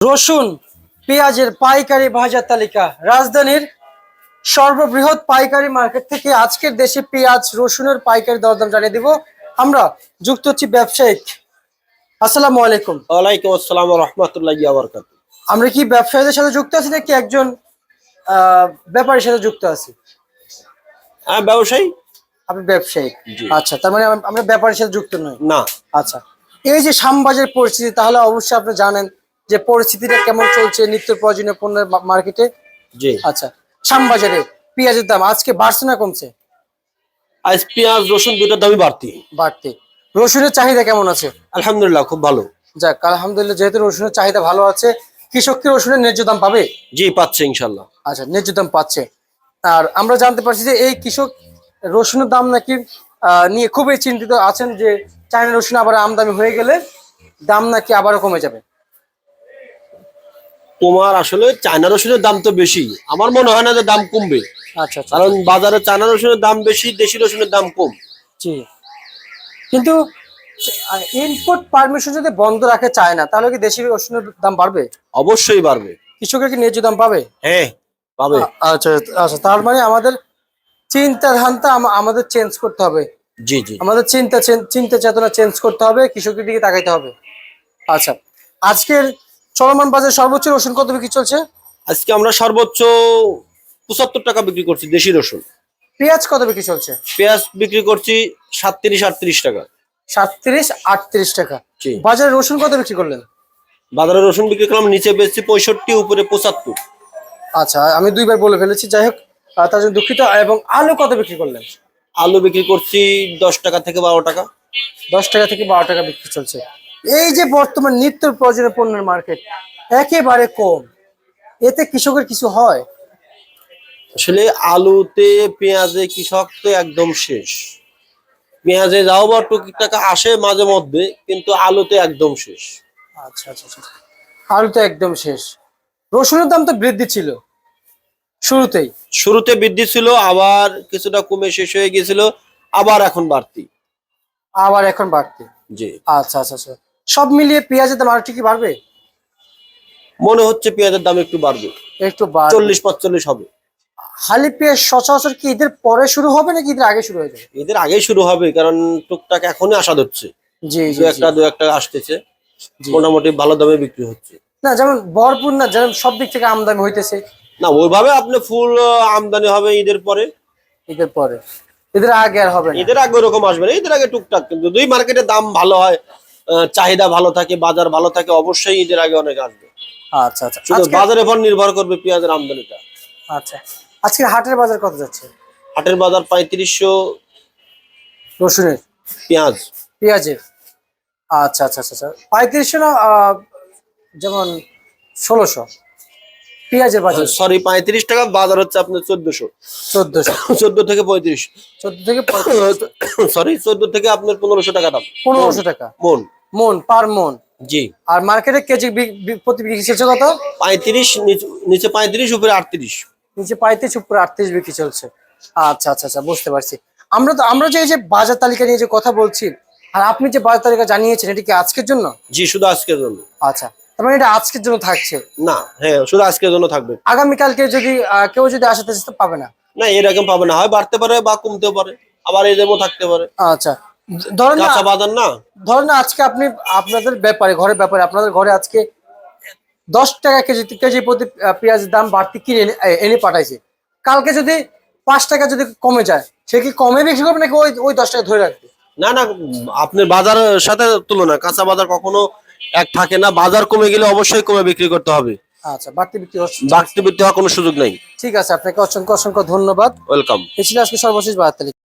রসুন পেঁয়াজের পাইকারি বাজার তালিকা রাজধানীর সর্ববৃহৎ পাইকারি মার্কেট থেকে আজকের দেশে পেঁয়াজ রসুনের পাইকারি দরদাম জানিয়ে দিব। আমরা যুক্ত হচ্ছি ব্যবসায়িক। আসসালামু আলাইকুম। ওয়ালাইকুম আসসালাম ওয়া রাহমাতুল্লাহি ওয়া বারাকাতুহু। আমরা কি ব্যবসায়ীদের সাথে যুক্ত আছি নাকি একজন ব্যাপারীর সাথে যুক্ত আছি? হ্যাঁ, ব্যবসায়ী। আপনি ব্যবসায়িক? জি। আচ্ছা, তার মানে আমরা ব্যাপারীর সাথে যুক্ত নই। না। আচ্ছা, এই যে শ্যামবাজারের পরিস্থিতি, তাহলে অবশ্যই আপনি জানেন যে পরিস্থিতিটা কেমন চলছে নিত্য প্রয়োজনীয় পণ্যের মার্কেটে। জি। আচ্ছা, শ্যামবাজারে পেঁয়াজের দাম আজকে বাড়ছে না কমছে? আজ পেঁয়াজ রসুন দুটোর দামই বাড়তি। বাড়তি। রসুনের চাহিদা কেমন আছে? আলহামদুলিল্লাহ, খুব ভালো। যাক, আলহামদুলিল্লাহ, যেহেতু রসুনের চাহিদা ভালো আছে, কৃষক কি রসুনের ন্যায্য দাম পাবে? জি, পাচ্ছে ইনশাল্লাহ। আচ্ছা, ন্যায্য দাম পাচ্ছে। আর আমরা জানতে পারছি যে এই কৃষক রসুনের দাম নাকি নিয়ে খুবই চিন্তিত আছেন যে চায়না রসুন আবার আমদানি হয়ে গেলে দাম নাকি আবারও কমে যাবে। তোমার আসলে চায়না রসুনের দাম তো বেশি, আমার মনে হয় না যে দাম কমবে। আচ্ছা আচ্ছা, কারণ বাজারে চায়না রসুনের দাম বেশি, দেশি রসুনের দাম কম। জি। কিন্তু ইম্পোর্ট পারমিশন যদি বন্ধ রাখে চায়না, তাহলে কি দেশি রসুনের দাম বাড়বে? অবশ্যই বাড়বে। কৃষকের কি ন্যায্য দাম পাবে? হ্যাঁ, পাবে। আচ্ছা আচ্ছা, তার মানে আমাদের চিন্তা ধান্তা আমাদের চেঞ্জ করতে হবে। জি জি। আমাদের চিন্তা চেতনা চেঞ্জ করতে হবে, কৃষকের দিকে তাকাইতে হবে। আচ্ছা, আজকের চলমান বাজারে সর্বোচ্চ রসুন কত বিক্রি চলছে? আজকে আমরা সর্বোচ্চ 75 টাকা বিক্রি করছি দেশি রসুন। পেঁয়াজ কত বিক্রি চলছে? পেঁয়াজ বিক্রি করছি 37-38 টাকা। 37-38 টাকা। জি। বাজারে রসুন কত বিক্রি করলেন? বাজারে রসুন বিক্রি করলাম নিচে বেচছি 65, উপরে 75। আচ্ছা, আমি দুইবার বলে ফেলেছি, যাই হোক, তার জন্য দুঃখিত। এবং আলু কত বিক্রি করলেন? আলু বিক্রি করছি 10 টাকা থেকে 12 টাকা। 10 টাকা থেকে 12 টাকা বিক্রি চলছে। এই যে বর্তমান নিত্য প্রয়োজনীয় পণ্যের মার্কেট একেবারে কম, এতে কৃষকের কিছু হয়? আসলে আলুতে পেঁয়াজে কৃষক তো একদম শেষ। পেঁয়াজে যাও বা টুকি টাকা আসে মাঝে মধ্যে, কিন্তু আলুতে একদম শেষ। আচ্ছা আচ্ছা আচ্ছা, আলু তো একদম শেষ। রসুনের দাম তো বৃদ্ধি ছিল শুরুতেই। শুরুতে বৃদ্ধি ছিল, আবার কিছুটা কমে শেষ হয়ে গেছিল, আবার এখন বাড়তি। আবার এখন বাড়তি। জি। আচ্ছা আচ্ছা আচ্ছা, সব মিলিয়ে পেঁয়াজের দাম আর কি বাড়বে? মনে হচ্ছে পেঁয়াজের দাম একটু বাড়বে, একটু বাড়বে। 40-45 হবে। হালি পেঁয়াজ সচরাচর কি ঈদের পরে শুরু হবে নাকি ঈদের আগে শুরু হয়ে যাবে? এদের আগেই শুরু হবে, কারণ টুকটাক এখনই আশা হচ্ছে। জি জি দু একটা আসতেছে, জি। মোটামুটি ভালো দামে বিক্রি হচ্ছে। না, যেমন ভরপুর না, যেমন সব দিক থেকে আমদানি হইতেছে। না, ওইভাবে আপনি ফুল আমদানি হবে ঈদের পরে। ঈদের পরে, ঈদের আগে আর হবে না। ঈদের আগে ওরকম আসবে না, ঈদের আগে টুকটাক। কিন্তু দুই মার্কেটে দাম ভালো হয়, চাহিদা ভালো থাকে, বাজার ভালো থাকে, অবশ্যই ঈদের আগে অনেক আসবে। আচ্ছা আচ্ছা, শুধু বাজারের উপর নির্ভর করবে পেঁয়াজের আমদানিটা। আচ্ছা, আজকে হাটের বাজার কত যাচ্ছে? হাটের বাজার 3500 রসুনের, পেঁয়াজ। পেঁয়াজের। আচ্ছা আচ্ছা আচ্ছা, 3500 না, যেমন 1600 পেঁয়াজের বাজার। সরি, 35 টাকা। বাজার হচ্ছে আপনার 1400। 1400, 14 থেকে 35। 14 থেকে 35, সরি, 14 থেকে আপনার 1500 টাকা দাম। 1500 টাকা মন। মন, পার মন। জি। আর মার্কেটে কেজি প্রতি বিক্রি চলছে কত? 35, নিচে 35, উপরে 38। নিচে 35, উপরে 38 বিক্রি চলছে। আচ্ছা আচ্ছা আচ্ছা, বুঝতে পারছি। আমরা যে এই যে বাজার তালিকা নিয়ে যে কথা বলছি, আর আপনি যে বাজার তালিকা জানিয়েছেন, এটা কি আজকের জন্য? জি, শুধু আজকের জন্য। আচ্ছা, তার মানে এটা আজকের জন্য থাকছে না, হ্যাঁ, শুধু আজকের জন্য থাকবে। আগামীকালকে যদি কেউ যদি আসাতে আসতে পাবে না? না, এরকম পাবে না, হয় বাড়তে পারে বা কমতেও পারে, আবার এই যেমন থাকতে পারে। আচ্ছা, ধরেন না, কাঁচা বাজার না। ধরেন না, আজকে আপনি আপনাদের ব্যাপারে আপনাদের ঘরে আজকে 10 টাকা কেজি প্রতি পেঁয়াজের দাম বাড়তি কিনে এনে পাঠাইছে। কালকে যদি 5 টাকা যদি কমে যায়, সে কি কমে বিক্রি করবে নাকি ওই 10 টাকা ধরে রাখবে? না না, আপনার বাজারের সাথে তুলনা কাঁচা বাজার কখনো এক থাকে না। বাজার কমে গেলে অবশ্যই কমে বিক্রি করতে হবে। আচ্ছা, বাড়তি বিক্রি হচ্ছে। বাড়তি বিক্রি হওয়ার কোনো সুযোগ নেই। ঠিক আছে, আপনাকে অসংখ্য অসংখ্য ধন্যবাদ। ওয়েলকাম। এই ছিল আজকে সর্বশেষ বার্তা।